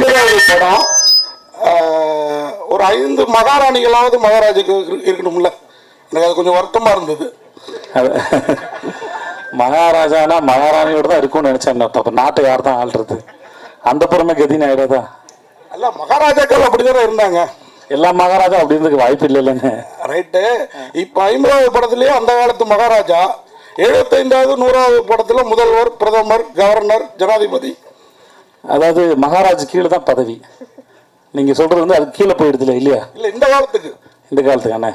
50வது படம். ஒரு 5 மகாராணிகளாவது மகாராஜுக்கு இருக்கணும்ல. எனக்கு அது கொஞ்சம் வருத்தமாக இருந்தது. மகாராஜானா மகாராணியோட தான் இருக்கும்னு நினைச்சேன். அப்போ நாட்டை யார் தான் ஆள்றது? அந்த புறமே கதின்னு ஆயிடாதா? அல்ல, மகாராஜாக்கள் அப்படிதானே இருந்தாங்க. எல்லா மகாராஜா அப்படி இருந்ததுக்கு வாய்ப்பு இல்லைன்னு. ரைட்டு. இப்போ 50வது படத்துலேயே அந்த காலத்து மகாராஜா, 75வது 100வது படத்தில் முதல்வர், பிரதமர், கவர்னர், ஜனாதிபதி. அதாவது மகாராஜ் கீழே தான் பதவி. நீங்கள் சொல்கிறது வந்து அது கீழே போயிடுதுல இல்லையா? இல்லை, இந்த காலத்துக்கு அண்ணே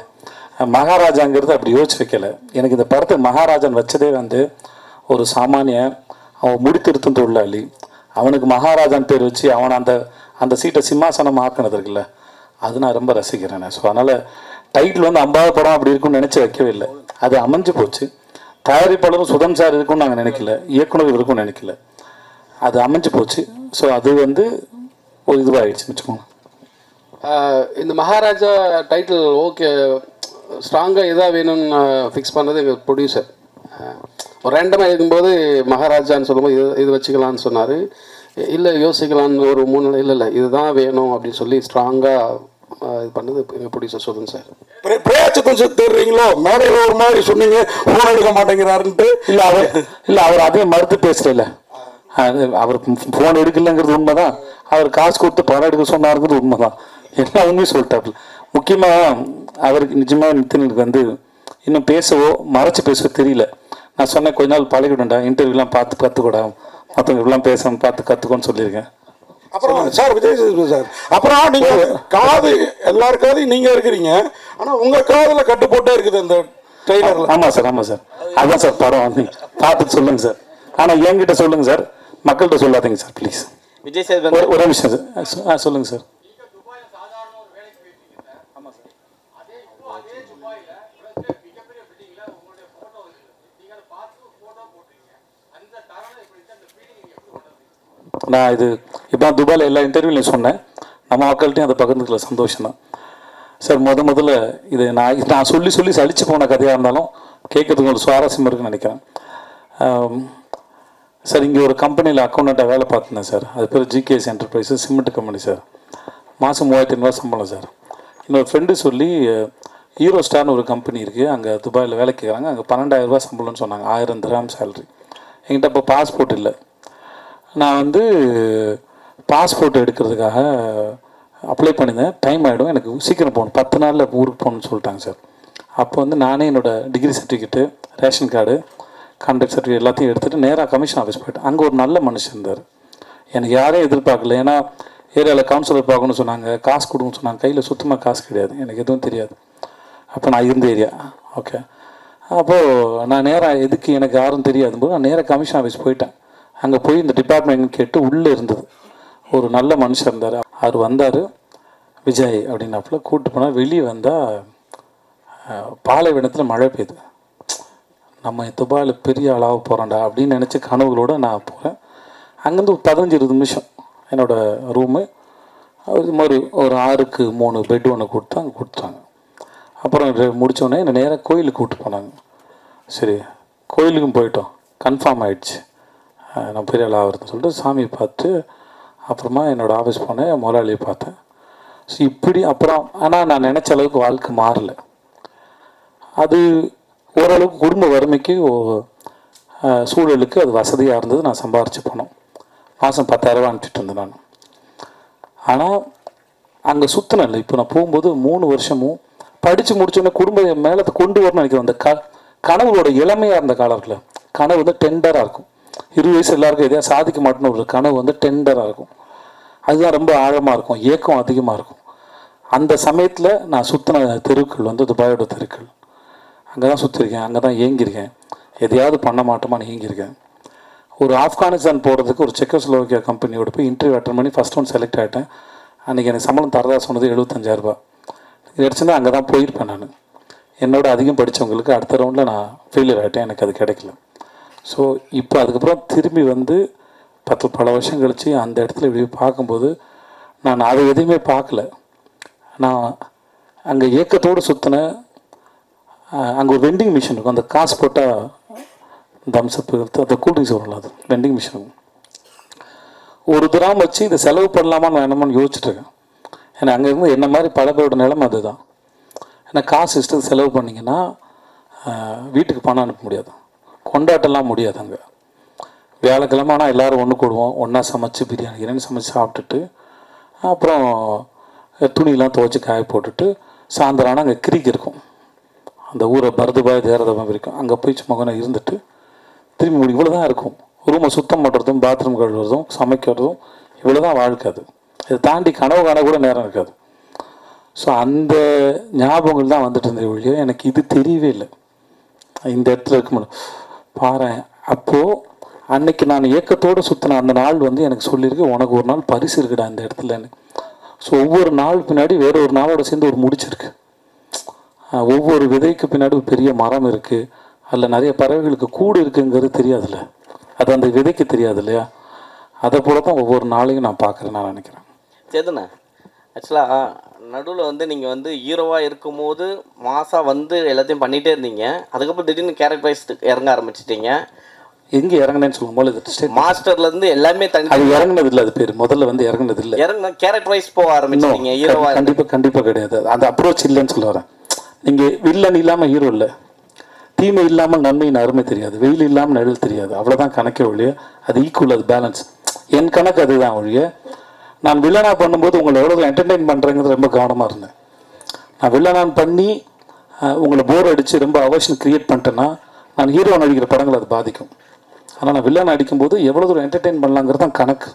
மகாராஜாங்கிறது அப்படி யோசிச்சு வைக்கல. எனக்கு இந்த படத்தை மகாராஜன் வச்சதே வந்து ஒரு சாமானிய அவன் முடித்திருத்தும் தொழிலாளி, அவனுக்கு மகாராஜான் பேர் வச்சு அவனை அந்த சீட்டை சிம்மாசனம் ஆக்கினது இருக்குல்ல, அது நான் ரொம்ப ரசிக்கிறேன். ஸோ அதனால் டைட்டில் வந்து 50வது படம் அப்படி இருக்குன்னு நினச்சி வைக்கவே இல்லை. அது அமைஞ்சு போச்சு. தயாரிப்பாளரும் சுதன் சார் இருக்குன்னு நாங்கள் நினைக்கல, இயக்குனர் இருக்குன்னு நினைக்கல, அது அமைஞ்சு போச்சு. ஸோ அது வந்து ஒரு இதுவாகிடுச்சு வச்சுக்கோங்க. இந்த மகாராஜா டைட்டில் ஓகே, ஸ்ட்ராங்காக எதாக வேணும்னு ஃபிக்ஸ் பண்ணது எங்கள் ப்ரொடியூசர். ஒரு ரேண்டமாக இருக்கும்போது மகாராஜான்னு சொல்லும்போது இது வச்சுக்கலான்னு சொன்னார். இல்லை யோசிக்கலான்னு ஒரு 3 இல்லை இதுதான் வேணும் அப்படின்னு சொல்லி ஸ்ட்ராங்காக இது பண்ணது எங்கள் ப்ரொடியூசர் சுதன் சார். பிரயாச்சத்தம் தேடுறீங்களோ, மேடையில் ஒரு மாதிரி சொன்னீங்க, ஃபோன் எடுக்க மாட்டேங்கிறாருன்ட்டு. இல்லை அவர் அதே மறுத்து பேசுகிறேன். அவர் ஃபோன் எடுக்கலைங்கிறது உண்மை தான். அவர் காசு கொடுத்து படம் எடுக்க சொன்னாருங்கிறது உண்மை தான். எல்லா உண்மையும் சொல்லிட்டாப்புல. முக்கியமாக அவருக்கு நிஜமாக நித்தினுக்கு வந்து இன்னும் பேசவோ மறைச்சி பேசவோ தெரியல. நான் சொன்னேன் கொஞ்ச நாள் பழகிடும்டா, இன்டர்வியூலாம் பார்த்து கற்றுக்கூடா, மற்றவங்க இப்படிலாம் பேசணும் பார்த்து கற்றுக்கோன்னு சொல்லியிருக்கேன். அப்புறம் சார் விஜய் சார், அப்புறம் நீங்கள் காது எல்லாருக்காதையும் நீங்கள் இருக்கிறீங்க, ஆனால் உங்கள் காதில் கட்டு போட்டே இருக்குது அந்த ட்ரெய்லரில். ஆமாம் சார் அதுதான் சார் படம் வந்து பார்த்துட்டு சொல்லுங்கள் சார். ஆனால் என்கிட்ட சொல்லுங்கள் சார், மக்கள்கிட்ட சொல்லாதீங்க சார் ப்ளீஸ். விஜய் சார் ஒரு நிமிஷம் சார். சொல்லுங்கள் சார். நான் இது இப்போ துபாயில் எல்லா இன்டர்வியூலையும் சொன்னேன், நம்ம மக்கள்கிட்டையும் அதை பகிர்ந்துக்கல, சந்தோஷம் தான் சார். முதல்ல இது நான் சொல்லி சலிச்சு போன கதையாக இருந்தாலும் கேட்கறதுக்கு ஒரு சுவாரஸ்யம் இருக்குன்னு நினைக்கிறேன் சார். இங்கே ஒரு கம்பெனியில் அக்கௌண்ட்டாக வேலை பார்த்துருந்தேன் சார். அது பேர் GKS enterprises, cement company sir. மாதம் 3500 சம்பளம் சார். இன்னொரு ஃப்ரெண்டு சொல்லி ஹீரோ ஸ்டார்னு ஒரு கம்பெனி இருக்குது, அங்கே துபாயில் வேலை கேட்குறாங்க, அங்கே 12,000 ரூபா சம்பளம்னு சொன்னாங்க, 1000 திராம் சேலரி. என்கிட்ட இப்போ பாஸ்போர்ட் இல்லை. நான் வந்து பாஸ்போர்ட் எடுக்கிறதுக்காக அப்ளை பண்ணியிருந்தேன். டைம் ஆகிடும், எனக்கு சீக்கிரம் போகணும், 10 நாளில் ஊருக்கு போகணுன்னு சொல்லிட்டாங்க சார். அப்போ வந்து நானே என்னோடய degree certificate, ration card, contact certificate எல்லாத்தையும் எடுத்துகிட்டு நேராக கமிஷன் ஆஃபீஸ் போய்ட்டேன். அங்கே ஒரு நல்ல மனுஷன் இருந்தார். எனக்கு யாரையும் எதிர்பார்க்கல, ஏன்னா ஏரியாவில் கவுன்சிலர் பார்க்கணும்னு சொன்னாங்க, காசு கொடுங்கன்னு சொன்னாங்க. கையில் சுத்தமாக காசு கிடையாது, எனக்கு எதுவும் தெரியாது. அப்போ நான் இருந்த ஏரியா ஓகே. அப்போது நான் நேராக எதுக்கு எனக்கு யாரும் தெரியாது போது நான் நேராக கமிஷன் ஆஃபீஸ் போயிட்டேன். அங்கே போய் இந்த டிபார்ட்மெண்ட் கேட்டு உள்ளே இருந்தது ஒரு நல்ல மனுஷன் இருந்தார். அவர் வந்தார், விஜய் அப்படின்னாப்புல கூப்பிட்டு போனால். வெளியே வந்தால் பாலைவனத்தில் மழை பெய்யுது. நம்ம துபாயில் பெரிய ஆளாக போகிறோம்டா அப்படின்னு நினச்சி கனவுகளோடு நான் போகிறேன். அங்கேருந்து ஒரு 15-20 நிமிஷம் என்னோடய ரூமு. இது மாதிரி ஒரு 6க்கு 3 பெட் ஒன்று கொடுத்து அங்கே கொடுத்தாங்க. அப்புறம் முடித்தோடனே என்னை நேராக கோயிலுக்கு கூப்பிட்டு போனாங்க. சரி, கோயிலுக்கும் போயிட்டோம், கன்ஃபார்ம் ஆகிடுச்சு நான் பெரிய ஆளாக வருதுன்னு சொல்லிட்டு சாமியை பார்த்து அப்புறமா என்னோடய ஆஃபீஸ் போனேன், முதலாளியை பார்த்தேன். ஸோ இப்படி அப்புறம் ஆனால் நான் நினச்ச அளவுக்கு வாழ்க்கை மாறலை. அது ஓரளவுக்கு குடும்ப வறுமைக்கு சூழலுக்கு அது வசதியாக இருந்தது. நான் சம்பாரித்து போனோம், மாதம் 10,000 அனுப்பிட்டு இருந்தேன் நான். ஆனால் அங்கே சுற்றினேன். இப்போ நான் போகும்போது 3 வருஷமும் படித்து முடிச்சோடனே குடும்பம் மேலே கொண்டு வரணும்னு நினைக்கிறேன். அந்த கனவுகளோட இளமையாக இருந்த காலம் இருக்குல்ல, கனவு வந்து டெண்டராக இருக்கும். 20 வயசு எல்லாருக்கும் எதையா சாதிக்க மாட்டேன்னு ஒரு கனவு வந்து டெண்டராக இருக்கும். அதுதான் ரொம்ப ஆழமாக இருக்கும், ஏக்கம் அதிகமாக இருக்கும். அந்த சமயத்தில் நான் சுற்றின தெருக்கள் வந்து துபாயோட தெருக்கள். அங்கே தான் சுற்றிருக்கேன், அங்கே தான் ஏங்கியிருக்கேன், எதையாவது பண்ண மாட்டோமான்னு ஏங்கியிருக்கேன். ஒரு ஆப்கானிஸ்தான் போகிறதுக்கு ஒரு செக்கோஸ்லோவாக்கியா கம்பெனியோட போய் இன்டர்வியூ அட்டன் பண்ணி ஃபஸ்ட் ஒன் செலக்ட் ஆகிட்டேன். அன்றைக்கி எனக்கு சம்பளம் தரதா சொன்னது 75,000 ரூபா. கிடச்சுன்னா அங்கே தான் போயிருப்பேன் நான். என்னோட அதிகம் படித்தவங்களுக்கு அடுத்த ரவுண்டில் நான் ஃபெயிலியர் ஆகிட்டேன், எனக்கு அது கிடைக்கல. ஸோ இப்போ அதுக்கப்புறம் திரும்பி வந்து பல வருஷம் கழித்து அந்த இடத்துல இப்படி பார்க்கும்போது நான் அதை எதையுமே பார்க்கல. நான் அங்கே ஏக்கத்தோடு சுற்றினேன். அங்கே ஒரு வெண்டிங் மிஷின் இருக்கும், அந்த காசு போட்டால் தம்ஸ்அப்பு அந்த கூல்ட்ரிங்க்ஸ் வரல, அது வெண்டிங் மிஷின். ஒரு கிராம் வச்சு இதை செலவு பண்ணலாமான்னு வேணாமான்னு யோசிச்சுட்ருக்கேன். ஏன்னா அங்கேருந்து என்ன மாதிரி பல பேரோட நிலைமை அதுதான். ஏன்னா காசு இஷ்டத்துக்கு செலவு பண்ணிங்கன்னா வீட்டுக்கு பணம் அனுப்ப முடியாது, கொண்டாட்டலாம் முடியாது. அங்கே வியாழக்கிழமை ஆனால் எல்லோரும் ஒன்று கூடுவோம், ஒன்றா சமைச்சு பிரியாணி சமைச்சு சாப்பிட்டுட்டு அப்புறம் துணியெலாம் துவைச்சி காய போட்டுட்டு சாயந்தரம் ஆனால் அங்கே கிரிக் இருக்கும், அந்த ஊரை பரதுபாய் தேரதபம் இருக்கும், அங்கே போய் சும்மா இருந்துட்டு திரும்பி இவ்வளோ தான் இருக்கும். ரூமை சுத்தம் பண்ணுறதும் பாத்ரூம் கழுவுறதும் சமைக்கிறதும் இவ்வளோ தான் வாழ்க்கை. அது இதை தாண்டி கனவு காண கூட நேரம் இருக்காது. ஸோ அந்த ஞாபகங்கள் தான் வந்துட்டு இருந்த ஒழிய எனக்கு இது தெரியவே இல்லை. இந்த இடத்துல இருக்க பாரு, அப்போது அன்னைக்கு நான் இயக்கத்தோடு சுற்றின அந்த நாள் வந்து எனக்கு சொல்லியிருக்கு, உனக்கு ஒரு நாள் பரிசு இருக்குடா இந்த இடத்துலன்னு. ஸோ ஒவ்வொரு நாள் பின்னாடி வேற ஒரு நாளோட சேர்ந்து ஒரு முடிச்சிருக்கு. ஒவ்வொரு விதைக்கு பின்னாடி ஒரு பெரிய மரம் இருக்குது, அதில் நிறைய பறவைகளுக்கு கூடு இருக்குங்கிறது தெரியாதுல்ல, அது அந்த விதைக்கு தெரியாது இல்லையா? அதை போல தான் ஒவ்வொரு நாளையும் நான் பார்க்குறேன், நான் நினைக்கிறேன். சேதுண்ணா, ஆக்சுவலாக நடுவில் வந்து நீங்கள் வந்து ஹீரோவாக இருக்கும்போது மாதம் வந்து எல்லாத்தையும் பண்ணிகிட்டே இருந்தீங்க. அதுக்கப்புறம் திடீர்னு கேரக்டர் வைஸ் இறங்க ஆரம்பிச்சிட்டிங்க. எங்கே இறங்கினேன்னு சொல்லும்போது மாஸ்டர்லேருந்து எல்லாமே தனி அது இறங்கினது இல்லை. அது பேர் முதல்ல வந்து இறங்கினது இல்லை. கேரக்டர் வைஸ் போக ஆரம்பிச்சிட்டீங்க ஹீரோவாக. கண்டிப்பாக கிடையாது. அந்த அப்ரோச் இல்லைன்னு சொல்ல வரேன். நீங்கள் வில்லன் இல்லாமல் ஹீரோ இல்லை, தீமை இல்லாமல் நன்மையின் அருமை தெரியாது, வெயில் இல்லாமல் நிழல் தெரியாது, அவ்வளோதான் கணக்கே ஒழிய. அது ஈக்குவல், அது பேலன்ஸ். என் கணக்கு அதுதான் ஒழிய. நான் வில்லனாக பண்ணும்போது உங்களை எவ்வளோ என்டர்டெயின் பண்ணுறேங்கிறது ரொம்ப கவனமாக இருந்தேன். நான் வில்லனான் பண்ணி உங்களை போர் அடித்து ரொம்ப அவர்ஷன் க்ரியேட் பண்ணிட்டேன்னா நான் ஹீரோ நடிக்கிற படங்கள் அது பாதிக்கும். ஆனால் நான் வில்லன் அடிக்கும்போது எவ்வளோ தூரம் என்டர்டெயின் பண்ணலாங்கிறது தான் கணக்கு,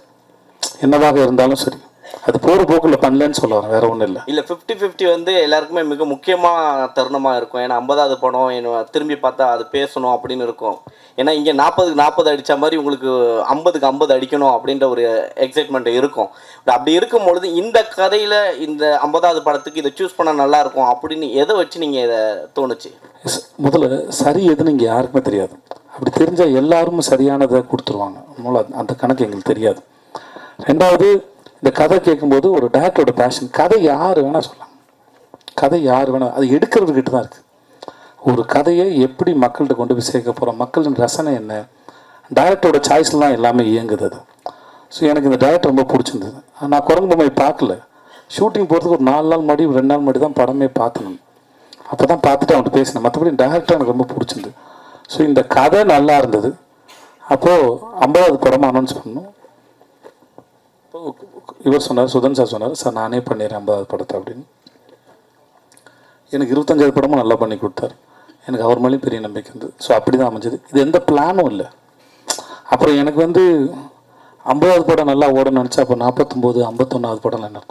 என்னவாக இருந்தாலும் சரி. அது போகிற போக்கில் பண்ணலன்னு சொல்ல வரேன், வேறு ஒன்றும் இல்லை. இல்லை 50-50 வந்து எல்லாருக்குமே மிக முக்கியமான தருணமாக இருக்கும். ஏன்னா 50வது படம் திரும்பி பார்த்தா அது பேசணும் அப்படின்னு இருக்கும். ஏன்னா இங்கே 40க்கு 40 அடித்த மாதிரி உங்களுக்கு 50க்கு 50 அடிக்கணும் அப்படின்ற ஒரு எக்ஸைட்மெண்ட் இருக்கும். அப்படி இருக்கும் பொழுது இந்த கதையில் இந்த 50வது படத்துக்கு இதை சூஸ் பண்ணால் நல்லாயிருக்கும் அப்படின்னு எதை வச்சு நீங்கள் இதை தோணுச்சு? முதல்ல சரி எதுன்னு இங்கே யாருக்குமே தெரியாது. அப்படி தெரிஞ்சால் எல்லாரும் சரியானதை கொடுத்துருவாங்க. அதனால் அந்த கணக்கு எங்களுக்கு தெரியாது. ரெண்டாவது, இந்த கதை கேட்கும்போது ஒரு டேரக்டரோட பேஷன். கதை யார் வேணால் சொல்லலாம், கதை யார் வேணால், அது எடுக்கிறதுக்கிட்ட தான் இருக்குது. ஒரு கதையை எப்படி மக்கள்கிட்ட கொண்டு போய் சேர்க்க போகிறோம், மக்களின் ரசனை என்ன, டேரக்டரோட சாய்ஸ்லாம் எல்லாமே இயங்குது அது. ஸோ எனக்கு இந்த டேரக்டர் ரொம்ப பிடிச்சிருந்தது. நான் குரங்கு பொம்மை பார்க்கல, ஷூட்டிங் போகிறதுக்கு ஒரு 4 நாள் முன்னாடி 2 நாள் முன்னாடி தான் படமே பார்த்தேன். அப்போ தான் பார்த்துட்டு அவன்கிட்ட பேசினேன். மற்றபடி டேரக்டர் எனக்கு ரொம்ப பிடிச்சிருந்தது. ஸோ இந்த கதை நல்லா இருந்தது. அப்போது 50வது படமாக அனௌன்ஸ் பண்ணோம். இவர் சொன்னார், சுதன் சார் சொன்னார், சார் நானே பண்ணிடுறேன் 50வது படத்தை அப்படின்னு. எனக்கு 25வது படமும் நல்லா பண்ணி கொடுத்தாரு. எனக்கு அவர் மேலேயும் பெரிய நம்பிக்கை இருந்தது. ஸோ அப்படி தான் அமைஞ்சது. இது எந்த பிளானும் இல்லை. அப்புறம் எனக்கு வந்து 50வது படம் நல்லா ஓடணும்னு நினச்சா அப்போ 49, 51வது படம் என்ன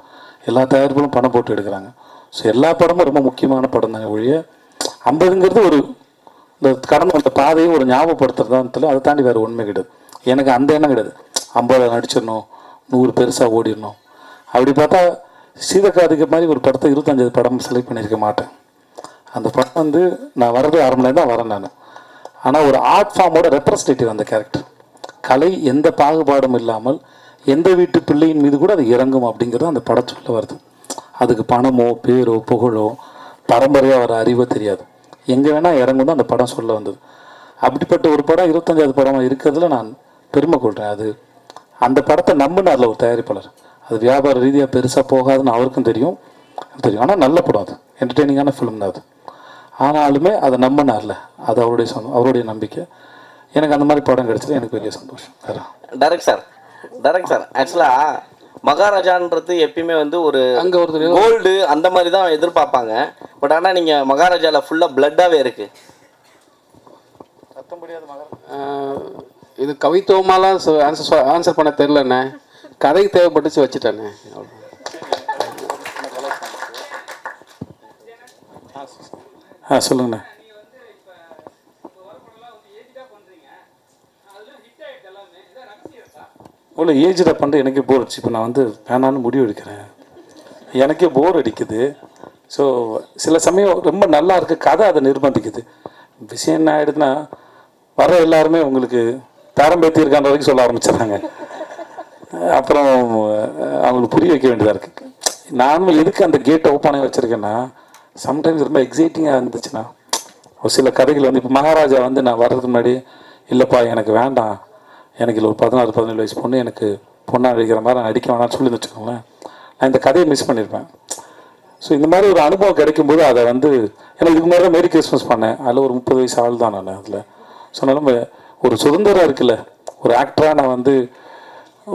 எல்லா தயாரிப்புகளும் பணம் போட்டு எடுக்கிறாங்க. ஸோ எல்லா படமும் ரொம்ப முக்கியமான படம் தானே ஒழிய 50ங்கிறது ஒரு இந்த கடந்து வந்த பாதையை ஒரு ஞாபகப்படுத்துறதான்னு தெரியல. அதை தாண்டி வேறு உண்மை கிடையாது. எனக்கு அந்த எண்ணம் கிடையாது 50 நடிச்சிடணும், 100 பெருசாக ஓடிடணும். அப்படி பார்த்தா சீதக்காதிக்கு மாதிரி ஒரு படத்தை 25வது படம் செலக்ட் பண்ணியிருக்க மாட்டேன். அந்த படம் வந்து நான் வர்றது 1/2 மணி நேரம் தான் வரேன் நான். ஆனால் ஒரு ஆர்ட் ஃபார்மோட ரெப்ரஸன்டேட்டிவ் அந்த கேரக்டர். கலை எந்த பாகுபாடும் இல்லாமல் எந்த வீட்டு பிள்ளையின் மீது கூட அது இறங்கும் அப்படிங்கிறது அந்த படத்துள்ள வருது. அதுக்கு பணமோ பேரோ புகழோ பரம்பரையாக வர அறிவோ தெரியாது, எங்கே வேணால் இறங்கும் தான் அந்த படம் சொல்ல வந்தது. அப்படிப்பட்ட ஒரு படம் 25வது படமாக இருக்கிறதுல நான் பெருமை கொள்கிறேன். அது அந்த படத்தை நம்பினார்ல ஒரு தயாரிப்பாளர். அது வியாபார ரீதியாக பெருசாக போகாதுன்னு அவருக்கும் தெரியும். ஆனால் நல்ல படம், அது என்டர்டெய்னிங்கான ஃபிலிம் தான் அது. ஆனாலுமே அதை நம்பினார்ல, அது அவருடைய நம்பிக்கை. எனக்கு அந்த மாதிரி படம் கிடைச்சது எனக்கு பெரிய சந்தோஷம். டைரக்ட் சார் ஆக்சுவலாக மகாராஜான்றது எப்பயுமே வந்து ஒரு அங்கே ஒரு கோல்டு அந்த மாதிரி தான் எதிர்பார்ப்பாங்க. பட் ஆனால் நீங்கள் மகாராஜாவில் ஃபுல்லாக பிளட்டாகவே இருக்குது. இது கவித்துவமாலாம் ஆன்சர் பண்ண தெரிலண்ணே, கதைக்கு தேவைப்பட்டுச்சு வச்சுட்டேண்ணே. சொல்லுங்கண்ணே. இவ்வளோ ஏஜ்டாக பண்ணுற எனக்கே போர் அடிச்சு. இப்போ நான் வந்து வேணான்னு முடிவு எடுக்கிறேன், எனக்கே போர் அடிக்குது. ஸோ சில சமயம் ரொம்ப நல்லா இருக்குது கதை, அதை நிர்பந்திக்குது. விஷயம் என்ன ஆகிடுதுன்னா வர எல்லாருமே உங்களுக்கு பேரம்பேத்தி இருக்கான்ற வரைக்கும் சொல்ல ஆரம்பிச்சிடுறாங்க. அப்புறம் அவங்களுக்கு புரிய வைக்க வேண்டியதாக இருக்குது. நானும் எதுக்கு அந்த கேட்டை ஓப்பனாக வச்சுருக்கேன்னா, சம்டைம்ஸ் ரொம்ப எக்ஸைட்டிங்காக இருந்துச்சுன்னா ஒரு சில கதைகள் வந்து இப்போ மகாராஜா வந்து நான் வர்றதுக்கு முன்னாடி இல்லைப்பா எனக்கு வேண்டாம், எனக்கு இல்லை ஒரு 16-17 வயசு பொண்ணு எனக்கு பொண்ணை அடிக்கிற மாதிரி நான் அடிக்க வேணாம்னு சொல்லி வச்சுக்கோங்களேன், நான் இந்த கதையை மிஸ் பண்ணியிருப்பேன். ஸோ இந்த மாதிரி ஒரு அனுபவம் கிடைக்கும்போது அதை வந்து எனக்கு இதுக்கு மாதிரி தான் மேரி கிறிஸ்மஸ் பண்ணேன். அதில் ஒரு 30 வயசு ஆள் தான் நான் அதில். ஸோ அதனால ஒரு சுதந்திரம் இருக்குல்ல, ஒரு ஆக்டராக நான் வந்து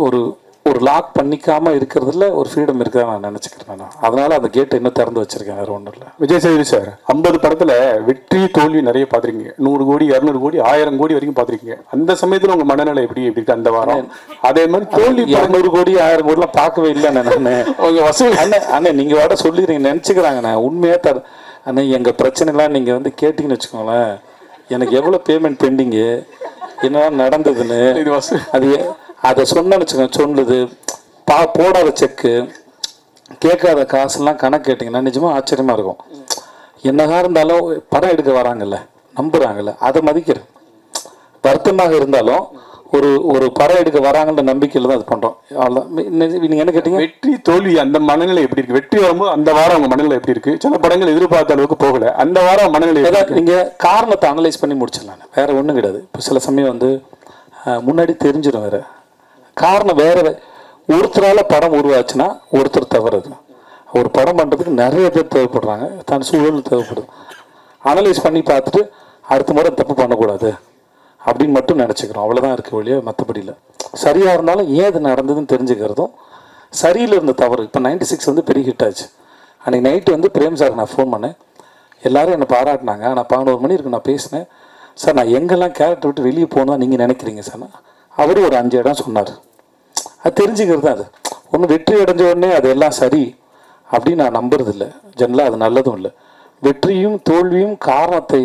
ஒரு ஒரு லாக் பண்ணிக்காமல் இருக்கிறதுல ஒரு ஃப்ரீடம் இருக்குதா நான் நினச்சிக்கிறேன். நான் அதனால் அந்த கேட்டை இன்னும் திறந்து வச்சுருக்கேன், வேறு ஒன்றும் இல்லை. விஜய் சேதுபதி சார் 50 படத்தில் வெற்றி தோல்வி நிறைய பார்த்துருக்கீங்க. 100 கோடி 200 கோடி 1000 கோடி வரைக்கும் பார்த்துருக்கீங்க. அந்த சமயத்தில் உங்கள் மனநிலை எப்படி இருக்கு அந்த வாரம்? அதே மாதிரி தோல்வி 200 கோடி 1000 கோடிலாம் பார்க்கவே இல்லை நான். உங்கள் வசூல் அண்ணே நீங்கள் வாட சொல்லிடுறீங்க நினச்சிக்கிறாங்க. நான் உண்மையாக அண்ணே எங்கள் பிரச்சனைலாம் நீங்கள் வந்து கேட்டிங்கன்னு வச்சுக்கோங்களேன், எனக்கு எவ்வளோ பேமெண்ட் பெண்டிங்கு, என்ன நடந்ததுன்னு அது அதை சொன்னேன்னு வச்சுக்கோங்க. சொல்லுது போடாத செக்கு, கேட்காத காசுலாம் கணக்கு கேட்டிங்கன்னா நிஜமாக ஆச்சரியமாக இருக்கும். என்னதான் இருந்தாலும் படம் எடுக்க வராங்கல்ல, நம்புகிறாங்கல்ல, அதை மதிக்கிறேன். வருத்தமாக இருந்தாலும் ஒரு ஒரு படம் எடுக்க வராங்கன்ற நம்பிக்கையில் தான் அது பண்ணுறோம். அவ்வளோதான். நீங்கள் என்ன கேட்டீங்க? வெற்றி தோல்வி அந்த மனநிலை எப்படி இருக்குது? வெற்றி வரும்போது அந்த வாரம் உங்கள் மனநிலை எப்படி இருக்குது? சில படங்கள் எதிர்பார்த்த அளவுக்கு போகலை, அந்த வாரம் மனநிலை ஏதாவது நீங்கள் காரணத்தை அனலைஸ் பண்ணி முடிச்சிடலாம், வேறு ஒன்றும் கிடையாது. இப்போ சில சமயம் வந்து முன்னாடி தெரிஞ்சிடும், வேறு காரணம் வேறு. ஒருத்தரால் படம் உருவாச்சுன்னா ஒருத்தர் தவறுது. ஒரு படம் பண்ணுறதுக்கு நிறைய பேர் தேவைப்படுறாங்க, தன் சூழல் தேவைப்படுது. அனலைஸ் பண்ணி பார்த்துட்டு அடுத்த முறை தப்பு பண்ணக்கூடாது அப்படின்னு மட்டும் நினச்சிக்கிறோம், அவ்வளோதான் இருக்குது ஒழிய மற்றபடி இல்லை. சரியாக இருந்தாலும் ஏன் இது நடந்ததுன்னு தெரிஞ்சுக்கிறதும், சரியில் இருந்த தவறு. இப்போ 96 வந்து பெரிய ஹிட் ஆச்சு. அன்றைக்கி நைட்டு வந்து பிரேம் சார் நான் ஃபோன் பண்ணேன், எல்லோரும் என்னை பாராட்டினாங்க. ஆனால் 11 மணி இருக்கு நான் பேசினேன். சார் நான் எங்கெல்லாம் கேரக்டர் விட்டு வெளியே போகணும் நீங்கள் நினைக்கிறீங்க சார்? அவரும் ஒரு 5 இடம் சொன்னார். அது தெரிஞ்சுக்கிறது தான். அது ஒன்றும் வெற்றி அடைஞ்ச உடனே அது எல்லாம் சரி அப்படின்னு நான் நம்புறதில்லை. ஜெனரலாக அது நல்லதும் இல்லை. வெற்றியும் தோல்வியும் காரணத்தை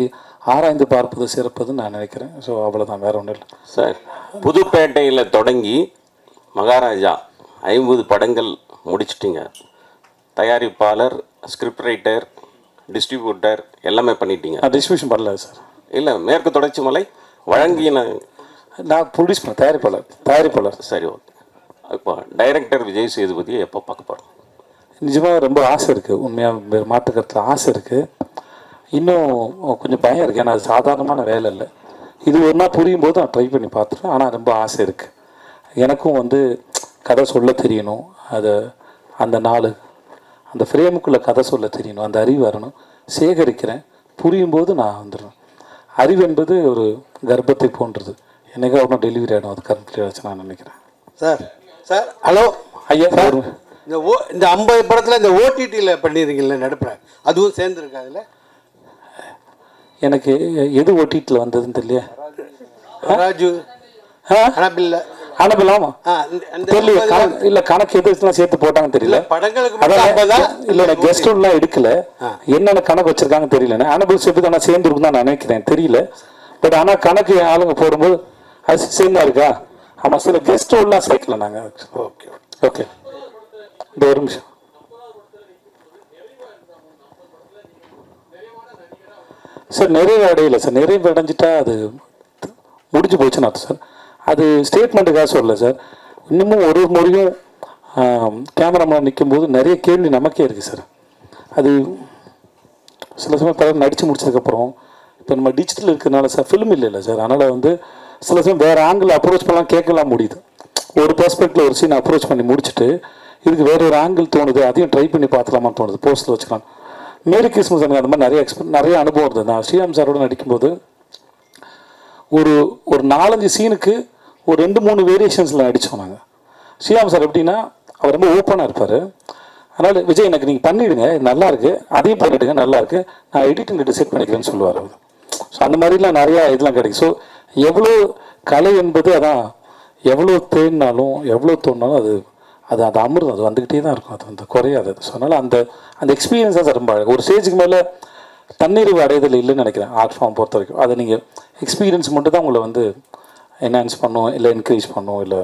ஆராய்ந்து பார்ப்பது சிறப்பதுன்னு நான் நினைக்கிறேன். ஸோ அவ்வளோதான், வேறு ஒன்றும் இல்லை சார். புதுப்பேட்டையில் தொடங்கி மகாராஜா 50 படங்கள் முடிச்சிட்டிங்க. தயாரிப்பாளர், ஸ்கிரிப்ட் ரைட்டர், டிஸ்ட்ரிபியூட்டர் எல்லாமே பண்ணிட்டீங்க. நான் டிஸ்ட்ரிபியூஷன் பண்ணல சார். இல்லை, மேற்கு தொடர்ச்சி மலை வழங்கின நான் ப்ரொடியூஸ் பண்ண தயாரிப்பாளர். சரி, ஓகே. இப்போ டைரக்டர் விஜய் சேதுபதியை எப்போ பார்க்க போகிறோம்? நிஜமாக ரொம்ப ஆசை இருக்குது, உண்மையாக மாற்றுக்கருத்தில் ஆசை இருக்குது. இன்னும் கொஞ்சம் பயம் இருக்குது, ஏன்னா அது சாதாரணமான வேலை இல்லை. இது ஒரு நாள் புரியும் போது நான் ட்ரை பண்ணி பார்த்துருவேன். ஆனால் ரொம்ப ஆசை இருக்குது. எனக்கும் வந்து கதை சொல்ல தெரியணும், அதை அந்த அந்த ஃப்ரேமுக்குள்ளே கதை சொல்ல தெரியணும், அந்த அறிவு வரணும். சேகரிக்கிறேன், புரியும் போது நான் வந்துடுவேன். அறிவு என்பது ஒரு கர்ப்பத்தை போன்றது, என்னைக்கா ஒன்றும் டெலிவரி ஆகிடும், அது கம்ப்ளீட் ஆச்சு நான் நினைக்கிறேன். சார் ஹலோ ஐயா, இந்த 50 படத்தில் இந்த ஓடிடியில் பண்ணிடுறீங்களே நடுப்புறேன், அதுவும் சேர்ந்துருக்கு அதில்? எனக்கு எது ஓடிடியில் வந்ததுன்னு தெரியல. ராஜு அனபில் ஆமாம் தெரியல. இல்லை கணக்கு எதுலாம் சேர்த்து போட்டாங்கன்னு தெரியல. படங்களுக்கு இல்லை எனக்கு கெஸ்ட் ரூம்லாம் எடுக்கல, என்னென்ன கணக்கு வச்சிருக்காங்கன்னு தெரியல. அனபில் சேர்த்து நான் சேர்ந்துருக்கும் தான் நான் நினைக்கிறேன், தெரியல. பட் ஆனால் கணக்கு ஆளுங்க போடும்போது அது சேர்ந்தா இருக்கா? ஆமாம், சில கெஸ்ட் ரூம்லாம் சேர்க்கல நாங்கள். ஓகே ஓகே, இந்த ஒரு நிமிஷம். சார் நிறைவு அடையலை சார். நிறைவு அடைஞ்சிட்டா அது முடிஞ்சு போச்சுன்னு அர்த்தம் சார். அது ஸ்டேட்மெண்ட்டுக்காக சொல்லலை சார். இன்னமும் ஒரு முறையும் கேமராமேன் நிற்கும்போது நிறைய கேள்வி நமக்கே இருக்குது சார். அது சில சமயம் படம் நடித்து முடிச்சதுக்கப்புறம் இப்போ நம்ம டிஜிட்டல் இருக்கிறதுனால சார், ஃபிலிம் இல்லைல்ல சார், அதனால் வந்து சில சமயம் வேறு ஆங்கிள் அப்ரோச் பண்ணலாம், கேட்கலாம் முடியுது. ஒரு பெர்ஸ்பெக்டில் ஒரு சீன் அப்ரோச் பண்ணி முடிச்சுட்டு இதுக்கு வேறு ஒரு ஆங்கிள் தோணுது, அதையும் ட்ரை பண்ணி பார்த்துலாமான்னு தோணுது, போஸ்ட்டில் வச்சுக்கலாம். மேரி கிறிஸ்மஸ் எனக்கு அந்த மாதிரி நிறைய அனுபவம் இருந்தது. நான் ஸ்ரீராம் சாரோட நடிக்கும்போது ஒரு 4-5 சீனுக்கு ஒரு 2-3 வேரியேஷன்ஸில் நடித்தோம் நாங்கள். ஸ்ரீராம் சார் எப்படின்னா அவர் ரொம்ப ஓப்பனாக இருப்பார். அதனால் விஜய் எனக்கு நீங்கள் பண்ணிவிடுங்க, நல்லாயிருக்கு, அதையும் பண்ணிவிடுங்க, நல்லாயிருக்கு, நான் எடிட்டிங் செட் பண்ணிக்கிறேன்னு சொல்லுவார் அவர். ஸோ அந்த மாதிரிலாம் நிறையா இதெல்லாம் கிடைக்கும். ஸோ எவ்வளோ கலை என்பது அதான், எவ்வளோ தேடினாலும் எவ்வளோ தோணினாலும் அது அது அது அமிர்தம், அது வந்துக்கிட்டே தான் இருக்கும், அது வந்து குறையாது. ஸோ அதனால் அந்த எக்ஸ்பீரியன்ஸாக சார் ரொம்ப அழகு. ஒரு ஸ்டேஜுக்கு மேலே தன்னிறைவு அடையதில் இல்லைன்னு நினைக்கிறேன் ஆர்ட் ஃபார்ம் பொறுத்த வரைக்கும். அதை நீங்கள் எக்ஸ்பீரியன்ஸ் மட்டும் தான் உங்களை வந்து என்ஹான்ஸ் பண்ணும், இல்லை என்கரேஜ் பண்ணும், இல்லை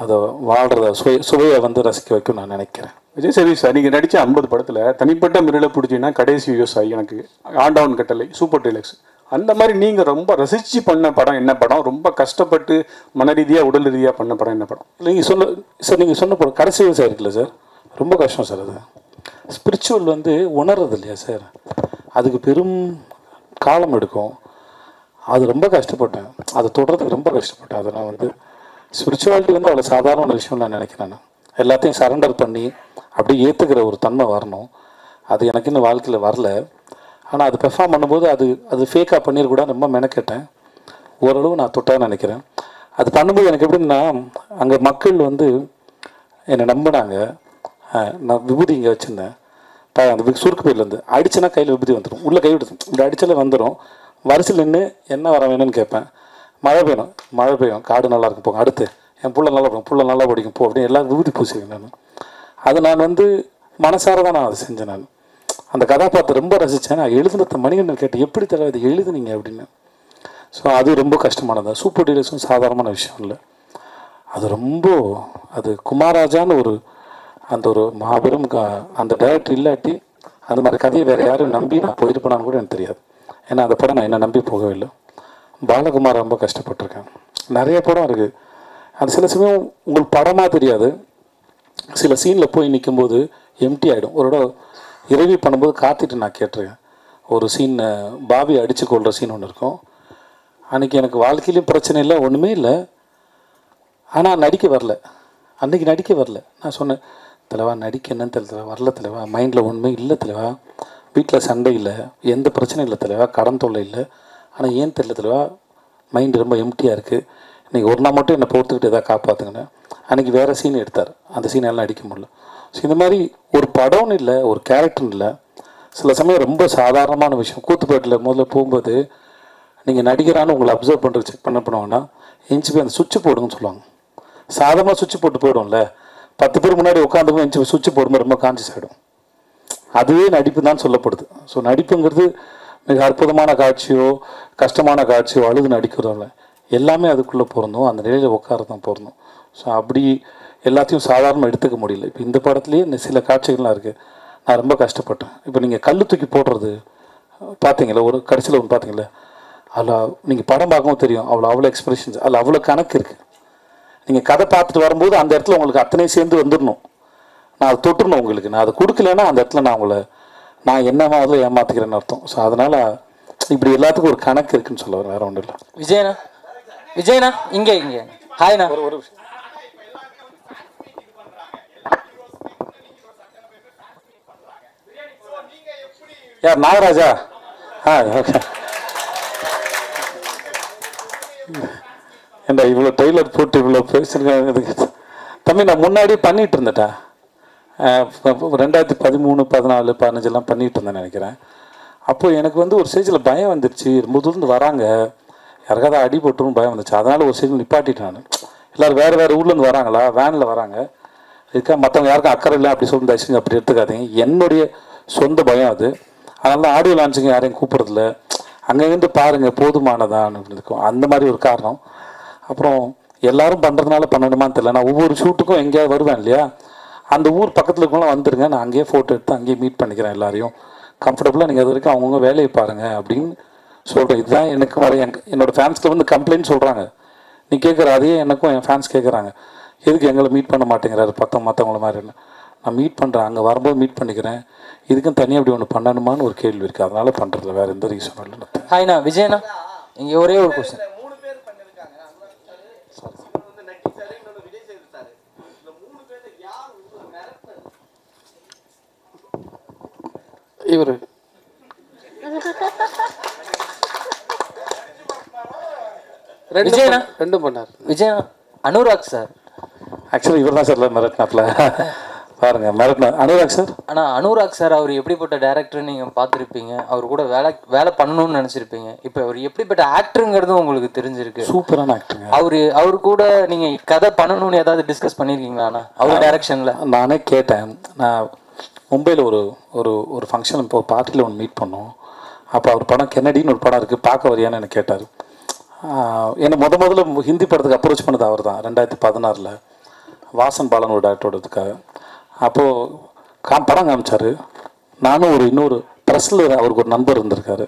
அதை வாழ்கிறத சுவையை வந்து ரசிக்க வைக்கும் நான் நினைக்கிறேன். விஜய் சேதுபதி சார், நீங்கள் நடித்த 50 படத்தில் தனிப்பட்ட முறையில் பிடிச்சிங்கன்னா கடைசி விவசாயி எனக்கு, ஆண்டவன் கட்டளை, சூப்பர் டீலக்ஸ், அந்த மாதிரி நீங்கள் ரொம்ப ரசித்து பண்ண படம் என்ன படம்? ரொம்ப கஷ்டப்பட்டு மன ரீதியாக உடல் ரீதியாக பண்ண படம் என்ன படம்? நீங்கள் சொன்ன படம் கடைசி விவசாயம் இருக்குல்ல சார், ரொம்ப கஷ்டம் சார். அது ஸ்பிரிச்சுவல் வந்து உணர்றது இல்லையா சார், அதுக்கு பெரும் காலம் எடுக்கும். அது ரொம்ப கஷ்டப்பட்டேன், அதை தொடர்றதுக்கு ரொம்ப கஷ்டப்பட்டேன். அதை நான் வந்து ஸ்பிரிச்சுவாலிட்டி வந்து அவ்வளோ சாதாரண விஷயம் நான் நினைக்கிறேன். எல்லாத்தையும் சரண்டர் பண்ணி அப்படியே ஏற்றுக்கிற ஒரு தன்மை வரணும். அது எனக்கு இன்னும் வாழ்க்கையில் வரல. ஆனால் அது பெர்ஃபார்ம் பண்ணும்போது அது ஃபேக்காக பண்ணிடக்கூட ரொம்ப மெனக்கேட்டேன். ஓரளவு நான் தொட்டான்னு நினைக்கிறேன். அது பண்ணும்போது எனக்கு எப்படின்னா, அங்கே மக்கள் வந்து என்னை நம்பினாங்க. நான் விபூதி இங்கே வச்சுருந்தேன். அந்த சுருக்கு பையிலேருந்து அடிச்சுன்னா கையில் விபூதி வந்துடும். உள்ளே கை விடுது, இப்படி அடித்தாலே வந்துடும். வரிசையில் நின்று என்ன வர வேணும்னு கேட்பேன். மழை பெய்யும், காடு நல்லா இருக்கும் போங்க, அடுத்து என் புள்ள நல்லா படிக்கும், புள்ள நல்லா படிக்கும் போ அப்படின்னு எல்லாம் விபூதி பூசிவேன் நான். அது நான் வந்து மனசார தான் நான் அதை செஞ்சேன். நான் அந்த கதாபாத்திரம் ரொம்ப ரசித்தேன். நான் எழுதுனத மணிகண்டன் கேட்டேன், எப்படி தர இது எழுதுனீங்க அப்படின்னு. ஸோ அது ரொம்ப கஷ்டமானது. சூப்பர் டீலர்ஸும் சாதாரணமான விஷயம் இல்லை. அது ரொம்ப அது குமாராஜான்னு ஒரு மாபெரும் அந்த டைரக்டர் இல்லாட்டி அந்த மாதிரி கதையை வேறு யாரும் நம்பி நான் போயிருப்பேனான்னு கூட எனக்கு தெரியாது. ஏன்னா அந்த படம் நான் என்ன நம்பி போகவே இல்லை. பாலகுமார் ரொம்ப கஷ்டப்பட்டிருக்கேன். நிறைய படம் இருக்குது. அது சில சமயம் உங்களுக்கு படமாக தெரியாது. சில சீனில் போய் நிற்கும்போது எம்டி ஆகிடும். ஒரு இடம் இரவி பண்ணும்போது காத்திட்டு நான் கேட்டிருக்கேன். ஒரு சீன் பாபி அடித்து கொள்கிற சீன் ஒன்று இருக்கும். அன்றைக்கி எனக்கு வாழ்க்கையிலையும் பிரச்சனை இல்லை, ஒன்றுமே இல்லை. ஆனால் நடிக்க வரல. அன்றைக்கி நடிக்க வரல. நான் சொன்னேன், தலைவா நடிக்க என்னன்னு தெரியல, வரல தலைவா, மைண்டில் ஒன்றுமே இல்லை தலைவா, வீட்டில் சண்டை இல்லை, எந்த பிரச்சனையும் இல்லை தலைவா, கடன் தொல்லை இல்லை, ஆனால் ஏன் தெரியல தலைவா, மைண்டு ரொம்ப எம்டியாக இருக்குது, இன்றைக்கி ஒரு நாள் மட்டும் என்னை பொறுத்துக்கிட்டு எதாவது காப்பாற்றுங்கன்னு. அன்றைக்கி வேறு சீன் எடுத்தார். அந்த சீன் எல்லாம் அடிக்க முடியல. ஸோ இந்த மாதிரி ஒரு படம்னு இல்லை, ஒரு கேரக்டர்னு இல்லை, சில சமயம் ரொம்ப சாதாரணமான விஷயம். கூத்துப்பேட்டில் முதல்ல போகும்போது நீங்கள் நடிகரானு உங்களை அப்சர்வ் பண்ணுறது செக் பண்ணுவாங்கன்னா எஞ்சி போய் அந்த சுவிட்சு போடுங்கன்னு சொல்லுவாங்க. சாதாரணமாக சுவிட்சு போட்டு போயிடும்ல, 10 பேர் முன்னாடி உட்காந்துக்கும் எஞ்சி சுவிட்சு போடும்போது ரொம்ப கான்சியஸ் ஆகிடும். அதுவே நடிப்பு தான் சொல்லப்படுது. ஸோ நடிப்புங்கிறது மிக அற்புதமான காட்சியோ கஷ்டமான காட்சியோ அழுது நடிக்கிறதோ இல்லை, எல்லாமே அதுக்குள்ளே பொருந்தும், அந்த நிலையில் உட்கார தான் பொருந்தும். ஸோ அப்படி எல்லாத்தையும் சாதாரணமாக எடுத்துக்க முடியல. இப்போ இந்த படத்துலேயே சில காட்சிகள்லாம் இருக்குது, நான் ரொம்ப கஷ்டப்பட்டேன். இப்போ நீங்கள் கல் தூக்கி போடுறது பார்த்தீங்களா, ஒரு கடைசியில் ஒன்று பார்த்தீங்களா, அதில் நீங்கள் படம் பார்க்கவும் தெரியும், அவ்வளோ எக்ஸ்பிரஷன்ஸ், அதில் அவ்வளோ கணக்கு இருக்குது. நீங்கள் கதை பார்த்துட்டு வரும்போது அந்த இடத்துல உங்களுக்கு அத்தனை சேர்ந்து வந்துடணும். நான் அதை தொட்டுருணும் உங்களுக்கு. நான் அதை கொடுக்கலன்னா அந்த இடத்துல நான் என்ன அதில் ஏமாற்றிக்கிறேன்னு அர்த்தம். ஸோ அதனால் இப்படி எல்லாத்துக்கும் ஒரு கணக்கு இருக்குன்னு சொல்ல வரேன், வேறு ஒன்றும் இல்லை. விஜயண்ணா இங்கே ஹாய்ண்ணா. ஒரு விஷயம், யார் நாகராஜா? ஓகே. ஏண்டா இவ்வளோ டெய்லர் போட்டு இவ்வளோ பேசுகிறேன் தம்பி. நான் முன்னாடி பண்ணிகிட்டு இருந்தேன்டா, 2013, 14, 15 பண்ணிகிட்டு இருந்தேன் நினைக்கிறேன். அப்போது எனக்கு வந்து ஒரு ஸ்டேஜில் பயம் வந்துடுச்சு. ரொம்ப தூரம் வராங்க, யாருக்காவது அடி போட்டுரும் பயம் வந்துச்சு. அதனால் ஒரு ஸ்டேஜில் நிப்பாட்டிட்டேன் நான். எல்லோரும் வேறு ஊர்லேருந்து வராங்களா, வேனில் வராங்க, இதுக்காக மற்றவங்க யாருக்கும் அக்கறை இல்லை அப்படி சொல்லி தயவுசெய்து அப்படி எடுத்துக்காதீங்க. என்னுடைய சொந்த பயம் அது. அதனால தான் ஆடியோ லான்ச்சுங்க யாரையும் கூப்பிட்றதில்ல, அங்கேருந்து பாருங்கள் போதுமானதான் இருக்கும், அந்த மாதிரி ஒரு காரணம். அப்புறம் எல்லோரும் பண்ணுறதுனால பண்ணணுமான்னு தெரியல. நான் ஒவ்வொரு ஷூட்டுக்கும் எங்கேயாவது வருவேன் இல்லையா, அந்த ஊர் பக்கத்தில் இருக்கவங்களாம் வந்துருங்க, நான் அங்கேயே ஃபோட்டோ எடுத்து அங்கேயே மீட் பண்ணிக்கிறேன் எல்லாரையும் கம்ஃபர்டபுளாக. நீங்கள் அது வரைக்கும் அவங்கவுங்க வேலையை பாருங்கள் அப்படின்னு சொல்கிறேன். இதுதான் எனக்கு வர என்னோடய ஃபேன்ஸில் வந்து கம்ப்ளைண்ட் சொல்கிறாங்க. நீ கேட்குற அதையே எனக்கும் என் ஃபேன்ஸ் கேட்குறாங்க, எதுக்கு எங்களை மீட் பண்ண மாட்டேங்கிறாரு மற்றவங்கள மாதிரின்னு. நான் மீட் பண்ணுறேன், அங்கே வரும்போது மீட் பண்ணிக்கிறேன், இதுக்கும் தனியாக அப்படி ஒன்று பண்ணணுமான்னு ஒரு கேள்வி இருக்குது, அதனால் பண்ணுறதில்ல, வேறு எந்த ரீசனும் இல்லை. ஹாய்ண்ணா. விஜயண்ணா இங்கே ஒரே ஒரு கொஸ்டின். இவர் ரெண்டும் பண்ணார். விஜயண்ணா அனுராக் சார் ஆக்சுவலி இவர் தான் சார் மிரட்டினாப்ல பாருங்க, மிரட்டினா அனுராக் சார். ஆனால் அனுராக் சார் அவர் எப்படிப்பட்ட டேரக்டர் நீங்கள் பார்த்துருப்பீங்க, அவர் கூட வேலை பண்ணணும்னு நினச்சிருப்பீங்க. இப்போ அவர் எப்படிப்பட்ட ஆக்டருங்கிறதும் உங்களுக்கு தெரிஞ்சிருக்கு. சூப்பரான ஆக்டருங்க. அவர் கூட நீங்கள் கதை பண்ணணும்னு ஏதாவது டிஸ்கஸ் பண்ணியிருக்கீங்களா அவர் டைரக்ஷனில்? நானே கேட்டேன். நான் மும்பையில் ஒரு ஃபங்க்ஷன் இப்போ பார்ட்டியில் ஒன்று மீட் பண்ணோம். அப்போ அவர் படம் கென்னடின்னு ஒரு படம் இருக்குது, பார்க்க வரியான்னு எனக்கு கேட்டார். என்னை முதல்ல ஹிந்தி படத்துக்கு அப்ரோச் பண்ணது அவர் தான், 2016 வாசன் பாலன் ஒரு டேரக்டரோடதுக்காக. அப்போது படம் காமிச்சார். நானும் இன்னொரு ப்ரெஸ்ஸில் அவருக்கு ஒரு நண்பர் இருந்திருக்காரு,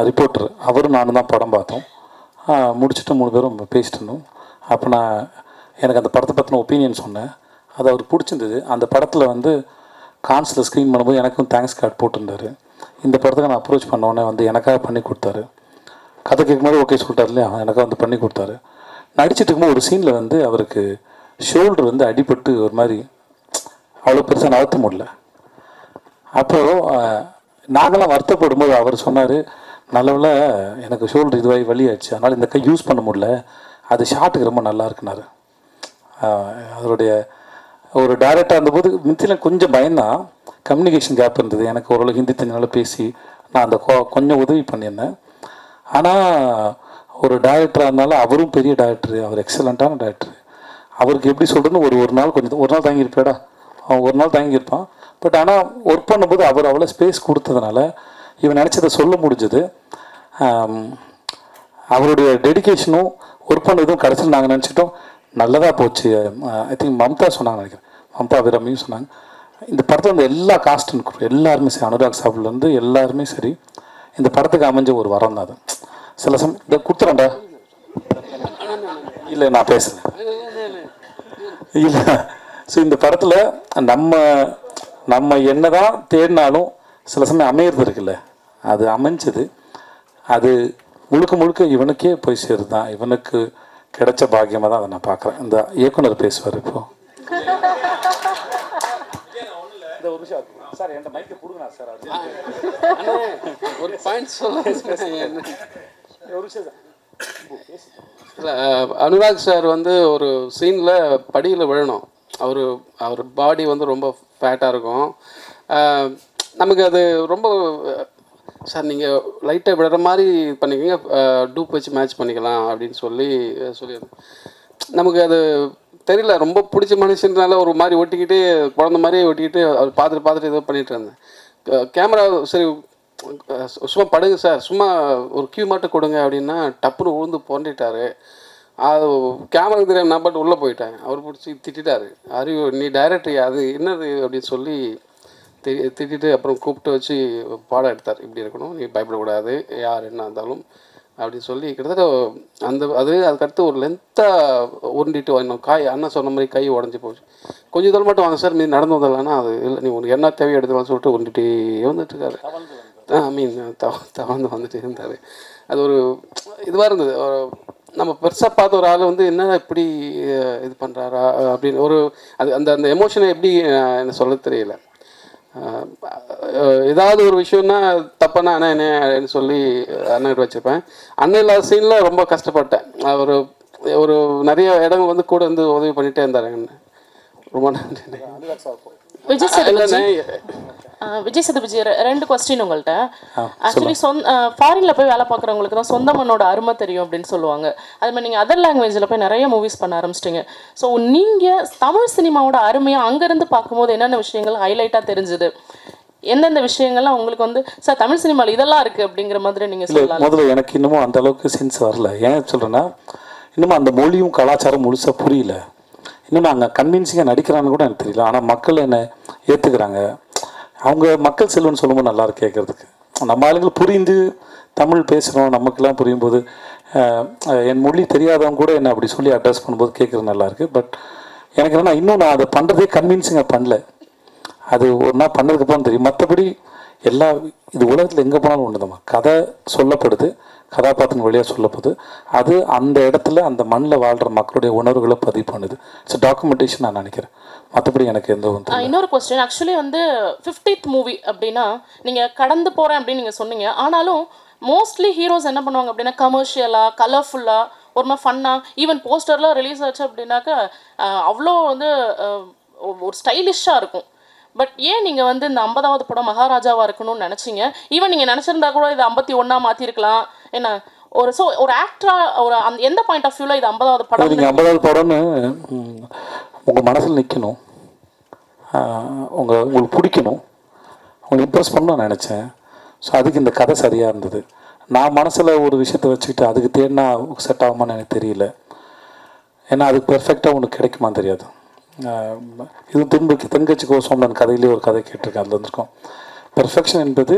ரிப்போர்ட்டர், அவரும் நானும் தான் படம் பார்த்தோம். முடிச்சுட்டு 3 பேரும் பேசிட்டு இருந்தோம். அப்போ நான் எனக்கு அந்த படத்தை பற்றின ஒப்பீனியன் சொன்னேன். அது அவருக்கு பிடிச்சிருந்தது. அந்த படத்தில் வந்து கான்ஸில் ஸ்க்ரீன் பண்ணும்போது எனக்கும் தேங்க்ஸ் கார்டு போட்டிருந்தார். இந்த படத்துக்கு நான் அப்ரோச் பண்ணோன்னே வந்து எனக்காக பண்ணி கொடுத்தாரு. கதை கேட்கும்போது ஓகே சொல்லிட்டார் இல்லையா, எனக்காக வந்து பண்ணி கொடுத்தாரு. நடிச்சிட்டு இருக்கும்போது ஒரு சீனில் வந்து அவருக்கு ஷோல்டர் வந்து அடிபட்டு ஒரு மாதிரி அவ்வளோ பெருசாக நகர்த்த முடியல. அப்போது நாங்களாம் வருத்தப்படும் போது அவர் சொன்னார், நல்லவில் எனக்கு ஷோல்டர் இதுவாகி வலி ஆயிடுச்சு, அதனால் இந்த கை யூஸ் பண்ண முடியல, அது ஷாட்டுக்கு ரொம்ப நல்லா இருக்குனாரு. அதனுடைய ஒரு டைரக்டாக இருந்தபோது மித்தியில் கொஞ்சம் பயந்தான், கம்யூனிகேஷன் கேப் இருந்தது. எனக்கு ஓரளவு ஹிந்தி தெரிஞ்சனால பேசி நான் அந்த கொஞ்சம் உதவி பண்ணியிருந்தேன். ஆனால் ஒரு டைரக்டராக இருந்தாலும் அவரும் பெரிய டைரக்டரு, அவர் எக்ஸலண்ட்டான டைரக்டரு. அவருக்கு எப்படி சொல்கிறதுன்னு ஒரு நாள் கொஞ்சம் ஒரு நாள் தாங்கியிருப்பேடா, அவன் ஒரு நாள் தாங்கியிருப்பான். பட் ஆனால் ஒர்க் பண்ணும்போது அவர் அவ்வளோ ஸ்பேஸ் கொடுத்ததுனால இவன் நினச்சதை சொல்ல முடிஞ்சது. அவருடைய டெடிக்கேஷனும் ஒர்க் பண்ணதும் கடைசியில் நாங்கள் நினச்சிட்டோம் நல்லதாக போச்சு. ஐ திங்க் மம்தா சொன்னாங்க, நினைக்கிறேன் மம்தா அபிராமியும் சொன்னாங்க, இந்த படத்தில் வந்து எல்லா காஸ்ட்டும் எல்லாருமே சரி, அனுராக் சாப்பிட்லேருந்து எல்லாருமே சரி, இந்த படத்துக்கு அமைஞ்ச ஒரு வரம் தான் அது. சில இதை கொடுத்துறேன்டா, இல்லை நான் பேசுகிறேன் இல்லை. ஸோ இந்த படத்தில் நம்ம என்ன தான் தேடினாலும் சில சமயம் அமையிறது இருக்குல்ல, அது அமைஞ்சது. அது முழுக்க முழுக்க இவனுக்கே போய் சேருது தான், இவனுக்கு கிடைச்ச பாக்கியமாக தான் அதை நான் பார்க்குறேன். இந்த இயக்குனர் பேசுவார் இப்போ. சார் என் மைக்கை கொடுங்க சார், ஒரு பாயிண்ட் சொல்ல. இல்லை, அனுராக் சார் வந்து ஒரு சீனில் படியில் விழணும். அவர் பாடி வந்து ரொம்ப ஃபேட்டாக இருக்கும். நமக்கு அது ரொம்ப சார் நீங்கள் லைட்டாக விடுற மாதிரி பண்ணிக்கோங்க, டூப் வச்சு மேட்ச் பண்ணிக்கலாம் அப்படின்னு சொல்லி நமக்கு அது தெரியல, ரொம்ப பிடிச்ச மனுஷனால ஒரு மாதிரி ஒட்டிக்கிட்டு குழந்த மாதிரியே ஒட்டிக்கிட்டு அவர் பார்த்துட்டு ஏதோ பண்ணிகிட்டு இருந்தேன். கேமரா சரி சும்மா படுங்க சார், சும்மா ஒரு கியூ மட்டும் கொடுங்க அப்படின்னா டப்புன்னு உழுந்து புரண்டிட்டார். அது கேமரா தெரியாமல் நான் பாட்டு உள்ளே போயிட்டேன். அவர் பிடிச்சி திட்டாரு, அறிவு நீ டைரக்டர் அது என்னது அப்படின்னு சொல்லி திட்டிட்டு அப்புறம் கூப்பிட்டு வச்சு பாடம் எடுத்தார். இப்படி இருக்கணும், நீ பயப்படக்கூடாது, யார் என்ன இருந்தாலும் அப்படின்னு சொல்லி கிட்டத்தட்ட அதுக்கடுத்து ஒரு லென்த்தாக உருண்டிட்டு வரணும். அண்ணன் சொன்ன மாதிரி கை உடஞ்சி போச்சு. கொஞ்சம் தூரம் மட்டும் வாங்க சார், நீ நடந்து வந்தலான்னா அது இல்லை, நீ உனக்கு என்ன தேவையை எடுத்துக்கலாம்னு சொல்லிட்டு உருண்டிட்டே வந்துட்டுருக்காரு. தவழ்ந்து வந்துட்டு இருந்தார். அது ஒரு இதுவாக இருந்தது. நம்ம பெருசாக பார்த்த ஒரு ஆள் வந்து என்ன இப்படி இது பண்ணுறாரா அப்படின்னு ஒரு அந்த எமோஷனை எப்படி என்ன சொல்ல தெரியல. ஏதாவது ஒரு விஷயம்னா தப்பானா அண்ணா என்ன சொல்லி அண்ணன் வச்சுருப்பேன். அண்ணன் இல்லாத சீனில் ரொம்ப கஷ்டப்பட்டேன். ஒரு நிறைய இடங்கள் வந்து கூட வந்து உதவி பண்ணிகிட்டே இருந்தார் அண்ணன். ரொம்ப நன்றி. விஜய் சேதுபதி, 2 கொஸ்டின் உங்கள்கிட்ட. ஆக்சுவலி ஃபாரின்ல போய் வேலை பார்க்குறவங்களுக்கு தான் சொந்த மண்ணோட அருமை தெரியும் அப்படின்னு சொல்லுவாங்க. அது மாதிரி நீங்கள் அதர் லாங்குவேஜில் போய் நிறைய மூவிஸ் பண்ண ஆரம்பிச்சிட்டிங்க. ஸோ நீங்கள் தமிழ் சினிமாவோட அருமையை அங்கேருந்து பார்க்கும்போது என்னென்ன விஷயங்கள் ஹைலைட்டாக தெரிஞ்சுது, எந்தெந்த விஷயங்கள்லாம் உங்களுக்கு வந்து சார் தமிழ் சினிமாவில் இதெல்லாம் இருக்குது அப்படிங்கிற மாதிரி நீங்கள் சொல்லலாம்? முதல்ல எனக்கு இன்னமும் அந்த அளவுக்கு சென்ஸ் வரல. ஏன் சொல்கிறேன்னா இன்னமும் அந்த மொழியும் கலாச்சாரம் முழுசாக புரியல. இன்னும் அங்கே கன்வின்சிங்காக நடிக்கிறான்னு கூட எனக்கு தெரியல. ஆனால் மக்கள் என்னை ஏற்றுக்கிறாங்க. அவங்க மக்கள் செல்வன்னு சொல்லும்போது நல்லாயிருக்கு கேட்குறதுக்கு. நம்ம ஆளுங்கள் புரிந்து தமிழ் பேசுகிறோம், நமக்கெல்லாம் புரியும் போது என் மொழி தெரியாதவங்க கூட என்னை அப்படி சொல்லி அட்ரஸ் பண்ணும்போது கேட்குறது நல்லாயிருக்கு. பட் எனக்கு என்னென்னா இன்னும் நான் அதை பண்ணுறதே கன்வின்சிங்காக பண்ணல. அது ஒரு நாள் பண்ணதுக்கப்புறம் தெரியும். மற்றபடி இது உலகத்தில் எங்கே போனாலும் ஒன்று தான், கதை சொல்லப்படுது, கதாபாத்திரம் வழியாக சொல்லப்படுது, அது அந்த இடத்துல அந்த மண்ணில் வாழ்கிற மக்களுடைய உணர்வுகளை பதிவு பண்ணுது. இட்ஸ் டாக்குமெண்டேஷன் நான் நினைக்கிறேன். மற்றபடி எனக்கு எந்த ஒன்று. இன்னொரு கொஸ்டின், ஆக்சுவலி வந்து 50th மூவி அப்படின்னா நீங்கள் கடந்து போகிறேன் அப்படின்னு நீங்கள் சொன்னீங்க. ஆனாலும் மோஸ்ட்லி ஹீரோஸ் என்ன பண்ணுவாங்க அப்படின்னா கமர்ஷியலாக, கலர்ஃபுல்லாக, ஒரு மாதிரி ஃபன்னாக, ஈவன் போஸ்டர்லாம் ரிலீஸ் ஆச்சு அப்படின்னாக்கா அவ்வளோ வந்து ஒரு ஸ்டைலிஷ்ஷாக இருக்கும். பட் ஏன் நீங்கள் வந்து இந்த 50வது படம் மகாராஜாவாக இருக்கணும்னு நினச்சிங்க? ஈவன் நீங்கள் நினச்சிருந்தா கூட இது 51 மாற்றிருக்கலாம். என்ன ஒரு ஆக்டராக அந்த எந்த பாயிண்ட் ஆஃப் வியூவில் இது 50வது படம்? நீங்கள் 50வது படம்னு உங்கள் மனசில் நிற்கணும், உங்களுக்கு பிடிக்கணும், உங்களை இம்ப்ரெஸ் பண்ணணும்னு நினச்சேன். ஸோ அதுக்கு இந்த கதை சரியாக இருந்தது. நான் மனசில் ஒரு விஷயத்தை வச்சுக்கிட்டு அதுக்கு தேடினா செட் ஆகுமான்னு எனக்கு தெரியல. ஏன்னா அதுக்கு பெர்ஃபெக்டாக உனக்கு கிடைக்குமான்னு தெரியாது. இது தெங்கச்சி கோசம்னு கதையிலே ஒரு கதை கேட்டிருக்கேன், அதில் வந்திருக்கோம். பெர்ஃபெக்ஷன் என்பது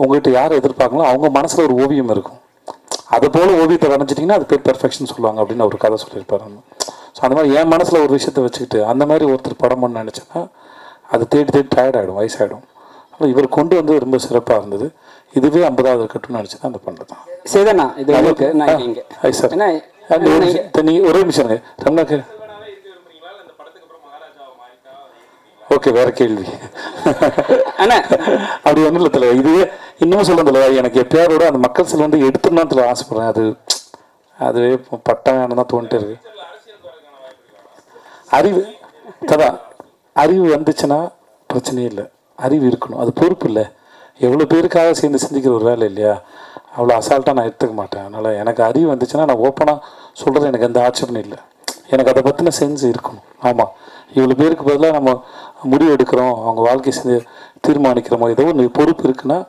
உங்கள்கிட்ட யார் எதிர்பார்க்கலோ அவங்க மனசில் ஒரு ஓவியம் இருக்கும், அது போல் ஓவியத்தை வரைஞ்சிட்டிங்கன்னா அது பேர் பெர்ஃபெக்ஷன் சொல்லுவாங்க அப்படின்னு ஒரு கதை சொல்லியிருப்பாரு. ஸோ அந்த மாதிரி என் மனசில் ஒரு விஷயத்தை வச்சுக்கிட்டு அந்த மாதிரி ஒருத்தர் படம் பண்ண நினச்சேன்னா அது தேடி டயர்ட் ஆகிடும், வயசாகிடும். ஆனால் இவர் கொண்டு வந்து ரொம்ப சிறப்பாக இருந்தது. இதுவே 50வது இருக்கட்டும்னு நினச்சி தான் அந்த பண்ணுறது தான். சரிதாண்ணா, இது உங்களுக்கு நான் இங்கே ஏன்னா நீ ஒரே நிமிஷம் ரம்னாக்கு. ஓகே, வேற கேள்வி. அப்படி ஒன்றும் இல்லை தலைவா. இதுவே இன்னும் சொல்ல தலைவா, எனக்கு எப்பயாரோட அந்த மக்கள் செல் வந்து எடுத்துடணும் தலைவா ஆசைப்படுறேன். அதுவே பட்டம் தான் தோணிட்டே இருக்கு. அறிவு ததான், அறிவு வந்துச்சுன்னா பிரச்சனையே இல்லை. அறிவு இருக்கணும், அது பொறுப்பு இல்லை. எவ்வளோ பேருக்காக சேர்ந்து சிந்திக்கிற ஒரு வேலை இல்லையா, அவ்வளோ அசால்ட்டாக நான் எடுத்துக்க மாட்டேன். அதனால் எனக்கு அறிவு வந்துச்சுன்னா நான் ஓப்பனாக சொல்கிறது எனக்கு எந்த ஆட்சேபனும் இல்லை. எனக்கு அதை பற்றின சென்ஸ் இருக்கணும். ஆமாம், இவ்வளோ பேருக்கு பதிலாக நம்ம முடிவு எடுக்கிறோம், அவங்க வாழ்க்கை தீர்மானிக்கிறோமோ, ஏதோ ஒன்று பொறுப்பு இருக்குன்னா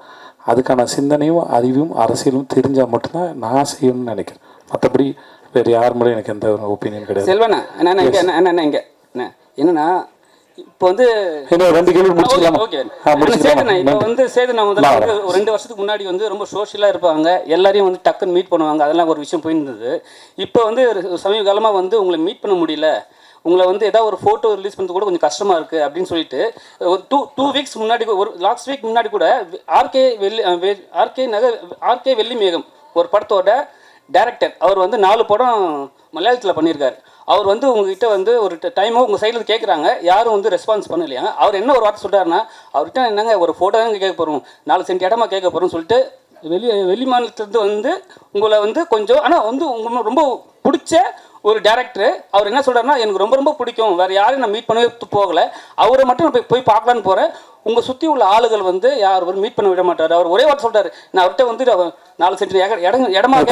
அதுக்கான சிந்தனையும் அறிவும் அரசியலும் தெரிஞ்சால் மட்டும்தான் நான் செய்யணும்னு நினைக்கிறேன். மற்றபடி வேறு யார் மேலே எனக்கு எந்த ஒப்பீனியன் கிடையாது. செல்வண்ணா இங்கே என்னன்னா இப்போ வந்து ரெண்டு கேள்வி முடிச்சுக்கலாமா? ஓகே, சேதுண்ணா இப்போ வந்து சேதுண்ணா முதல்ல ஒரு 2 வருஷத்துக்கு முன்னாடி வந்து ரொம்ப சோஷியலாக இருப்பாங்க, எல்லாரையும் வந்து டக்குன்னு மீட் பண்ணுவாங்க, அதெல்லாம் ஒரு விஷயம் போயிருந்தது. இப்போ வந்து சமீப காலமாக வந்து உங்களை மீட் பண்ண முடியல, உங்களை வந்து ஏதாவது ஒரு ஃபோட்டோ ரிலீஸ் பண்ணுறது கூட கொஞ்சம் கஷ்டமாக இருக்குது அப்படின்னு சொல்லிட்டு ஒரு டூ வீக்ஸ் முன்னாடி, ஒரு லாஸ்ட் வீக் முன்னாடி கூட ஆர்கே வெள்ளிமேகம் ஒரு படத்தோட டைரக்டர், அவர் வந்து 4 படம் மலையாளத்தில் பண்ணியிருக்காரு. அவர் வந்து உங்ககிட்ட வந்து ஒரு டைமோ உங்கள் சைடில் கேட்குறாங்க, யாரும் வந்து ரெஸ்பான்ஸ் பண்ணலையா. அவர் என்ன ஒரு வார்த்தை சொல்கிறாருன்னா, அவர்கிட்ட என்னங்க ஒரு ஃபோட்டோ தான் கேட்க போகிறோம், 4 சென்ட் இடமா கேட்க போகிறோம்னு சொல்லிட்டு வெளி மாநிலத்துலேருந்து வந்து உங்களை வந்து கொஞ்சம், ஆனால் வந்து உங்களுக்கு ரொம்ப பிடிச்ச ஒரு டேரக்டர். அவர் என்ன சொல்கிறாருன்னா, எனக்கு ரொம்ப ரொம்ப பிடிக்கும், வேறு யாரையும் நான் மீட் பண்ணவே போகலை, அவரை மட்டும் நான் போய் பார்க்கலான்னு போகிறேன், உங்கள் சுற்றி உள்ள ஆளுகள் வந்து யாரும் மீட் பண்ண விட மாட்டார். அவர் ஒரே வார்த்தை சொல்கிறார், நான் அவர்கிட்ட வந்து 4 சென்ட் இடமா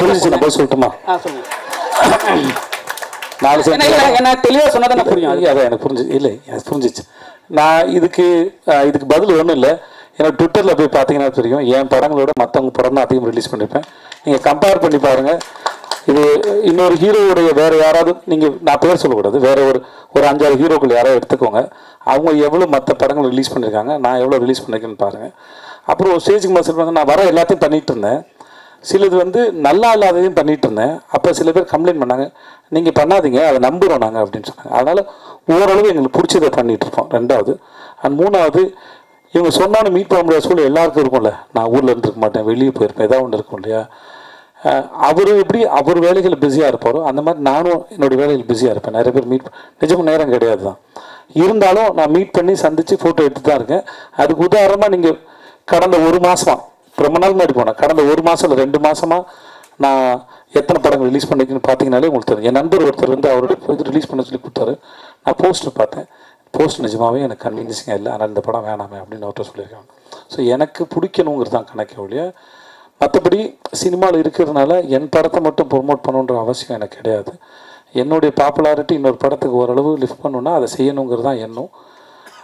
சொல்லட்டுமா? சொல்லுங்கள். 4 சென்ட் என்ன தெளிவாக சொன்னதான் நான் புரியும். அதான் எனக்கு இல்லை, எனக்கு புரிஞ்சிச்சு. நான் இதுக்கு பதில் ஒன்றும் இல்லை. ஏன்னா ட்விட்டரில் போய் பார்த்தீங்கன்னா தெரியும், என் படங்களோட மற்றவங்க படம் தான் அதிகம் ரிலீஸ் பண்ணியிருப்பேன். நீங்கள் கம்பேர் பண்ணி பாருங்கள். இது இன்னொரு ஹீரோவுடைய வேறு யாராவது, நீங்கள் நான் பேர் சொல்லக்கூடாது, வேறு ஒரு 5-6 ஹீரோக்கள் யாராவது எடுத்துக்கோங்க, அவங்க எவ்வளோ மற்ற படங்கள் ரிலீஸ் பண்ணியிருக்காங்க, நான் எவ்வளோ ரிலீஸ் பண்ணியிருக்கேன்னு பாருங்கள். அப்புறம் ஒரு ஸ்டேஜுக்கு மேலே சொல்லுவாங்க, நான் வர எல்லாத்தையும் பண்ணிகிட்டு இருந்தேன், சிலது வந்து நல்லா இல்லாததையும் பண்ணிகிட்டு இருந்தேன். அப்போ சில பேர் கம்ப்ளைண்ட் பண்ணாங்க, நீங்கள் பண்ணாதீங்க, அதை நம்புகிறோம் நாங்கள் அப்படின்னு சொன்னாங்க. அதனால் ஓரளவு எங்களுக்கு பிடிச்சதை பண்ணிகிட்ருப்போம். 2வது அண்ட் 3வது, இவங்க சொன்னாலும் மீட் பண்ண முடியாத சூழல் எல்லாருக்கும் இருக்கும்ல. நான் ஊரில் இருந்துருக்க மாட்டேன், வெளியே போயிருப்பேன், ஏதாவது ஒன்று இருக்கும் இல்லையா. அவர் எப்படி அவர் வேலைகள் பிஸியாக இருப்பாரோ அந்த மாதிரி நானும் என்னோடய வேலைகள் பிஸியாக இருப்பேன். நிறைய பேர் நிஜமும் நேரம் கிடையாது தான், இருந்தாலும் நான் மீட் பண்ணி சந்தித்து ஃபோட்டோ எடுத்து தான் இருக்கேன். அதுக்கு உதாரணமாக நீங்கள் கடந்த 1 மாதமாக, ரொம்ப நாள் முன்னாடி போனேன், கடந்த 1 மாதம் இல்லை 2 மாதமாக நான் எத்தனை படங்கள் ரிலீஸ் பண்ணிருக்கேன்னு பார்த்தீங்கனாலே உங்களுக்கு தெரியும். என் நண்பர் ஒருத்தர் வந்து அவரோட இது ரிலீஸ் பண்ண சொல்லி கொடுத்தாரு. நான் போஸ்டர் பார்த்தேன், போஸ்ட் நிஜமாகவே எனக்கு கன்வின்சிங்காக இல்லை, ஆனால் இந்த படம் வேணாமே அப்படின்னு அவர்கிட்ட சொல்லியிருக்காங்க. ஸோ எனக்கு பிடிக்கணுங்கிறது தான் கணக்கு ஒழிய, மற்றபடி சினிமாவில் இருக்கிறதுனால என் படத்தை மட்டும் ப்ரொமோட் பண்ணணுன்ற அவசியம் எனக்கு கிடையாது. என்னுடைய பாப்புலாரிட்டி இன்னொரு படத்துக்கு ஓரளவு லிஃப்ட் பண்ணணுன்னா அதை செய்யணுங்கிறது தான் எண்ணம்.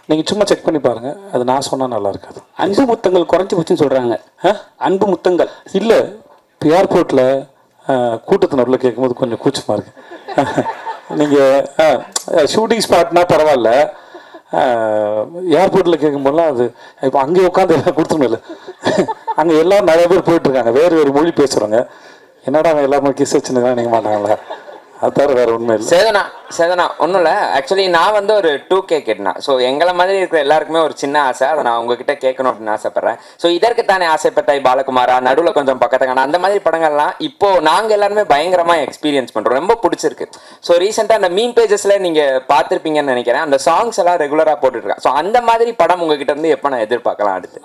நீங்கள் சும்மா செக் பண்ணி பாருங்கள், அது நான் சொன்னால் நல்லா இருக்காது. அன்பு முத்தங்கள் குறைஞ்சி போச்சுன்னு சொல்கிறாங்க. அன்பு முத்தங்கள் இல்லை, இப்போ ஏர்போர்ட்டில் கூட்டத்தினரில் கேட்கும்போது கொஞ்சம் கூச்சமாக இருக்குது. நீங்கள் ஷூட்டிங் ஸ்பாட்னா பரவாயில்ல, ஏர்போர்ட்டில் கேட்கும்போதெல்லாம் அது இப்போ அங்கே உட்காந்து எல்லாம் கொடுத்துணும் இல்லை. அங்கே எல்லோரும் நிறைய பேர் போயிட்டுருக்காங்க, வேறு மொழி பேசுகிறவங்க, என்னடா அவங்க எல்லாருமே கிஸ் வச்சுன்னு நீங்கள் மாட்டாங்களா, அது தவிர வேறு உண்மை இல்லை. சேதனா ஒன்றும் இல்லை. ஆக்சுவலி நான் வந்து ஒரு 2K கேட்டேன். ஸோ எங்களை மாதிரி இருக்கிற எல்லாருக்குமே ஒரு சின்ன ஆசை, அதை நான் உங்ககிட்ட கேட்கணும் அப்படின்னு ஆசைப்பட்றேன். ஸோ இதற்கு தானே ஆசைப்பட்டாய் பாலகுமாரா, நடுவில் கொஞ்சம் பக்கத்துக்கான அந்த மாதிரி படங்கள்லாம் இப்போது நாங்கள் எல்லாருமே பயங்கரமாக எக்ஸ்பீரியன்ஸ் பண்ணுறோம், ரொம்ப பிடிச்சிருக்கு. ஸோ ரீசெண்டாக அந்த மீன் பேஜஸில் நீங்கள் பார்த்துருப்பீங்கன்னு நினைக்கிறேன், அந்த சாங்ஸ் எல்லாம் ரெகுலராக போட்டுருக்கேன். ஸோ அந்த மாதிரி படம் உங்ககிட்ட இருந்து எப்போ நான் எதிர்பார்க்கலாம் அடுத்து?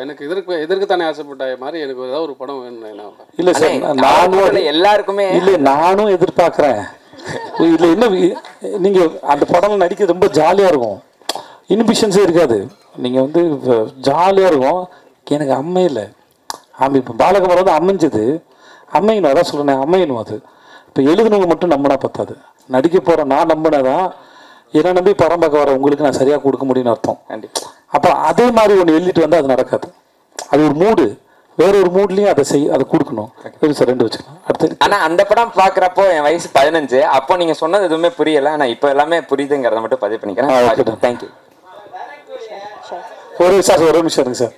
எனக்கு எதற்கு தானே ஆசைப்பட்ட மாதிரி எனக்கு ஏதாவது ஒரு படம் வேணும். இல்லை சார், நானும் எல்லாருக்குமே இல்லை, நானும் எதிர்பார்க்குறேன். இல்லை என்ன, நீங்கள் அந்த படம் நடிக்க ரொம்ப ஜாலியாக இருக்கும், இன்ஹிபிஷன்ஸே இருக்காது, நீங்கள் வந்து ஜாலியாக இருக்கும். எனக்கு அம்மையில் இப்போ பாலகுமார் வந்து அமைஞ்சது, அமையணும், அதான் சொல்கிறேன், அமையணும். அது இப்போ எழுதுனவங்க மட்டும் நம்பினா பத்தாது, நடிக்க போகிற நான் நம்பினதான் என்ன நம்பி படம் பார்க்க வர உங்களுக்கு நான் சரியாக கொடுக்க முடியும்னு அர்த்தம். அப்போ அதே மாதிரி ஒன்று எழுதிட்டு வந்தால் அது நடக்காது. அது ஒரு மூடு, வேற ஒரு மூட்லேயும் அதை கொடுக்கணும். சார் 2 வச்சுக்கலாம் அடுத்து. ஆனால் அந்த படம் பார்க்குறப்போ என் வயசு 15, அப்போ நீங்கள் சொன்னது எதுவுமே புரியலை, ஆனால் இப்போ எல்லாமே புரியுதுங்கிறத மட்டும் பதிவு பண்ணிக்கிறேன். தேங்க்யூ. ஒரு நிமிஷம் இருங்க சார்.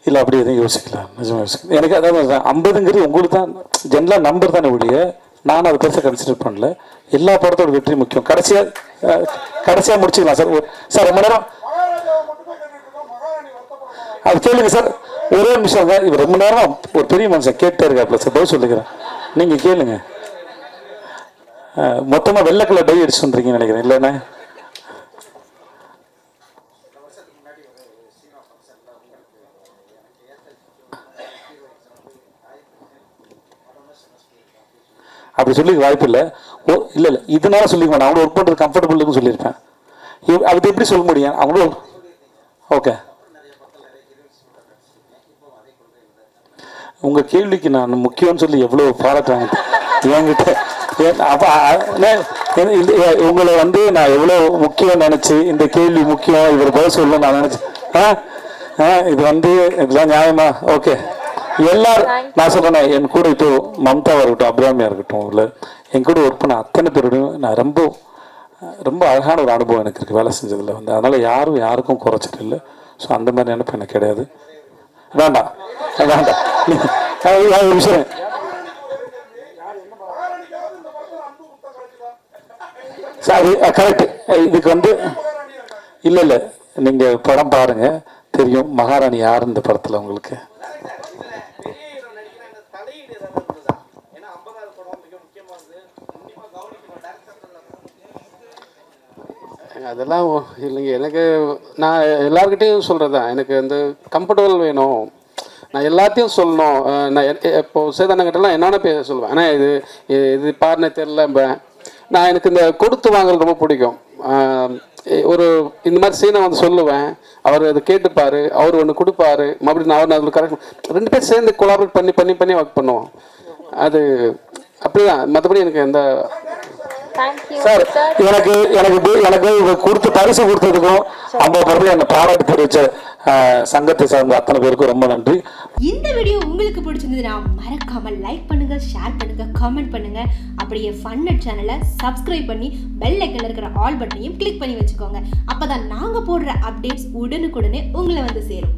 இல்லை அப்படி எதுவும் யோசிக்கலாம், நிஜமாக யோசிக்கலாம். எனக்கு அதாவது 50ங்கிறது உங்களுக்கு தான் ஜென்ரலாக நம்பர் தானே ஒழிய, நான் அதை பெருசாக கன்சிடர் பண்ணல. எல்லா படத்தோட வெற்றி முக்கியம். கடைசியாக கடைசியாக முடிச்சுக்கலாம் சார். சார் ரொம்ப நேரம் அது கேளுங்க சார். ஒரே நிமிஷம் தான். இவர் ரொம்ப நேரம் ஒரு பெரிய மனுஷன் கேட்டே இருக்காப்புல சார். பதில் சொல்லிக்கிறேன், நீங்கள் கேளுங்க. மொத்தமாக வெள்ளை கலர் டை அடிச்சு வந்துருக்கீங்கன்னு நினைக்கிறேன் இல்லைண்ணே? அப்படி சொல்லிக்க வாய்ப்பு இல்லை. இல்லை இதனால சொல்லிக்க மாட்டேன். அவங்களோட ஒர்க் பண்ணுறது கம்ஃபர்டபுள்னு சொல்லியிருப்பேன். அது எப்படி சொல்ல முடியும் அவங்களோட? ஓகே, உங்கள் கேள்விக்கு நான் முக்கியம்னு சொல்லி எவ்வளோ பாராட்டுறாங்க என்கிட்ட. உங்களை நான் எவ்வளோ முக்கியம் நினச்சி இந்த கேள்வி முக்கியம் இவர் பதில் சொல்லணும் நான் நினச்சேன். இது இதெல்லாம் நியாயமா? ஓகே, எல்லாரும் நான் சொல்கிறேன். என் கூட இப்போ மம்தாவாக இருக்கட்டும், அபிராமியாக இருக்கட்டும், இல்லை என் கூட ஒர்க் பண்ண அத்தனை பேரோடையும் நான் ரொம்ப ரொம்ப அழகான ஒரு அனுபவம் எனக்கு இருக்குது வேலை செஞ்சதில் அதனால் யாரும் யாருக்கும் குறைச்சிட்டு இல்லை. ஸோ அந்த மாதிரி நினைப்பு எனக்கு கிடையாது. வேண்டாம் வேண்டாம் ஒரு விஷயம் சார், கரெக்ட். இதுக்கு இல்லை நீங்கள் படம் பாருங்கள் தெரியும் மகாராணி யார் இந்த படத்தில் உங்களுக்கு. அதெல்லாம் இல்லைங்க. எனக்கு நான் எல்லாருக்கிட்டையும் சொல்கிறது தான், எனக்கு கம்ஃபர்டபுள் வேணும். நான் எல்லாத்தையும் சொல்லணும். நான் இப்போது சேதானங்கிட்டலாம் என்னென்ன சொல்லுவேன். ஆனால் இது பாருன்னு தெரில. நான் எனக்கு இந்த கொடுத்து வாங்கல் ரொம்ப பிடிக்கும். ஒரு இந்த மாதிரி சீனை சொல்லுவேன், அவர் அதை கேட்டுப்பார், அவர் ஒன்று கொடுப்பாரு, மறுபடியும் அவர் அதில் கரெக்ட் 2 பேர் சேர்ந்து கொலாபரேட் பண்ணி பண்ணி பண்ணி ஒர்க் பண்ணுவோம். அது அப்படிதான். மற்றபடி எனக்கு எந்த சார் எனக்கு எனக்கு எனக்கு கொடுத்து பரிசு கொடுத்ததுக்கும் 50% என்னை பாராட்டு தெரிவித்த சங்கத்தை சார்ந்த அத்தனை பேருக்கும் ரொம்ப நன்றி. இந்த வீடியோ உங்களுக்கு பிடிச்சிருந்ததுன்னா மறக்காம லைக் பண்ணுங்க, ஷேர் பண்ணுங்க, கமெண்ட் பண்ணுங்க. அப்படியே ஃபன் சேனலை சப்ஸ்கிரைப் பண்ணி பெல் ஐக்கன்ல இருக்கிற ஆல் பட்டனையும் கிளிக் பண்ணி வச்சுக்கோங்க. அப்பதான் நாங்க போடுற அப்டேட்ஸ் உடனுக்குடனே உங்களை சேரும்.